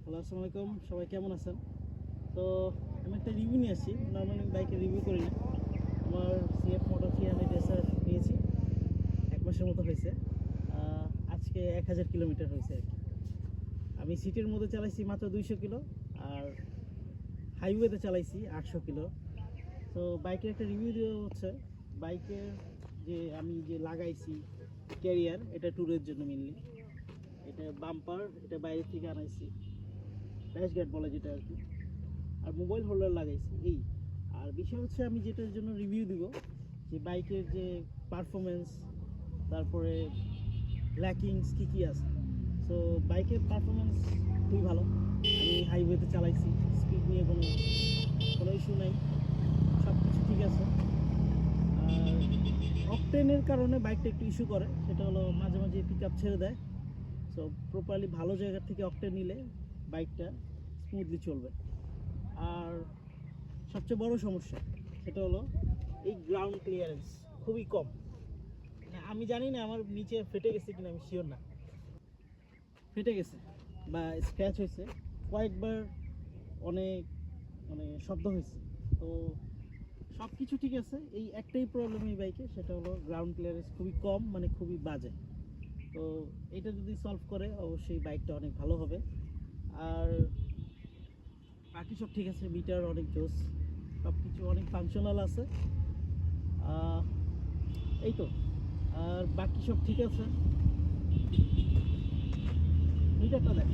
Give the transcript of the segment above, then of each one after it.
Hello, আসসালামু আলাইকুম। সবাই কেমন আছেন? তো আমি একটা রিভিউ নিয়ে আসছি। নর্মালি আমি বাইকের রিভিউ করি না। আমার সিএফ মোটর 300 এসআর নিয়েছি, 1 মাসের মতো হয়েছে। আজকে 1000 কিলোমিটার হয়েছে আর কি। আমি সিটির মধ্যে চালাইছি মাত্র 200 কিলো, আর হাইওয়েতে চালাইছি 800 কিলো। তো বাইকের একটা রিভিউ দেওয়া হচ্ছে। বাইকের আমি যে লাগাইছি ক্যারিয়ার, এটা ট্যুরের জন্য মেনলি। এটা বাম্পার, এটা বাইরে থেকে আনাইছি, ড্যাশ গার্ড বলে যেটা আর কি। আর মোবাইল হোল্ডার লাগাইছি এই। আর বিষয় হচ্ছে আমি যেটার জন্য রিভিউ দিব, যে বাইকের যে পারফরমেন্স, তারপরে ল্যাকিংস কী কী আছে। সো বাইকের পারফরমেন্স খুবই ভালো। আমি হাইওয়েতে চালাইছি, স্পিড নিয়ে কোনো কোনো ইস্যু নাই, সব কিছু ঠিক আছে। আর অকটেনের কারণে বাইকটা একটু ইস্যু করে, সেটা হলো মাঝে মাঝে পিক আপ ছেড়ে দেয়। সো প্রপারলি ভালো জায়গা থেকে অকটেন নিলে বাইকটা স্মুথলি চলবে। আর সবচেয়ে বড় সমস্যা সেটা হলো এই গ্রাউন্ড ক্লিয়ারেন্স খুবই কম। মানে আমি জানি না আমার নিচে ফেটে গেছে কিনা, আমি শিওর না। ফেটে গেছে বা স্ক্র্যাচ হয়েছে কয়েকবার, অনেক মানে শব্দ হয়েছে। তো সব কিছু ঠিক আছে, এই একটাই প্রবলেম এই বাইকে, সেটা হলো গ্রাউন্ড ক্লিয়ারেন্স খুবই কম, মানে খুবই বাজে। তো এটা যদি সলভ করে অবশ্যই বাইকটা অনেক ভালো হবে। আর বাকি সব ঠিক আছে, মিটার অনেক জোস, সব কিছু অনেক ফাংশনাল আছে। এই তো, আর বাকি সব ঠিক আছে। মিটারটা দেখ,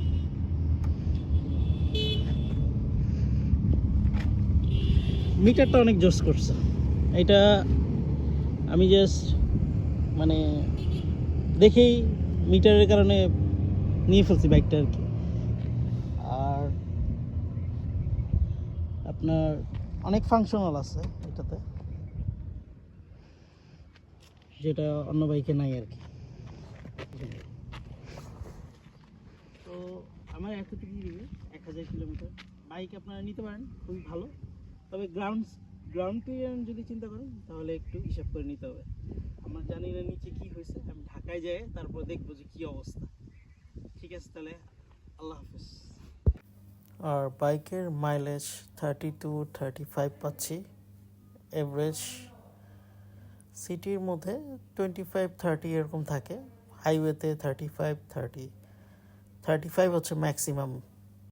মিটারটা অনেক জোস করছে। এটা আমি জাস্ট মানে দেখেই মিটারের কারণে নিয়ে ফেলছি বাইকটা আর কি। আর আপনার অনেক ফাংশনাল আছে এটাতে, যেটা অন্য বাইকে নাই আর কি। তো আমার এতটুকু দিবে 1000 কিলোমিটার বাইক আপনারা নিতে পারেন, খুবই ভালো। তবে গ্রাউন্ড ক্লিয়ারেন্স যদি চিন্তা করেন তাহলে একটু হিসাব করে নিতে হবে। আমার জানি না নিচে কি হয়েছে, আমি ঢাকায় যাই তারপর দেখবো যে কী অবস্থা। ঠিক আছে তাহলে, আল্লাহ হাফেজ। আর বাইকের মাইলেজ 30 to 35 পাচ্ছি এভারেজ। সিটির মধ্যে 25-30 এরকম থাকে, হাইওয়েতে 35-30 35 হচ্ছে ম্যাক্সিমাম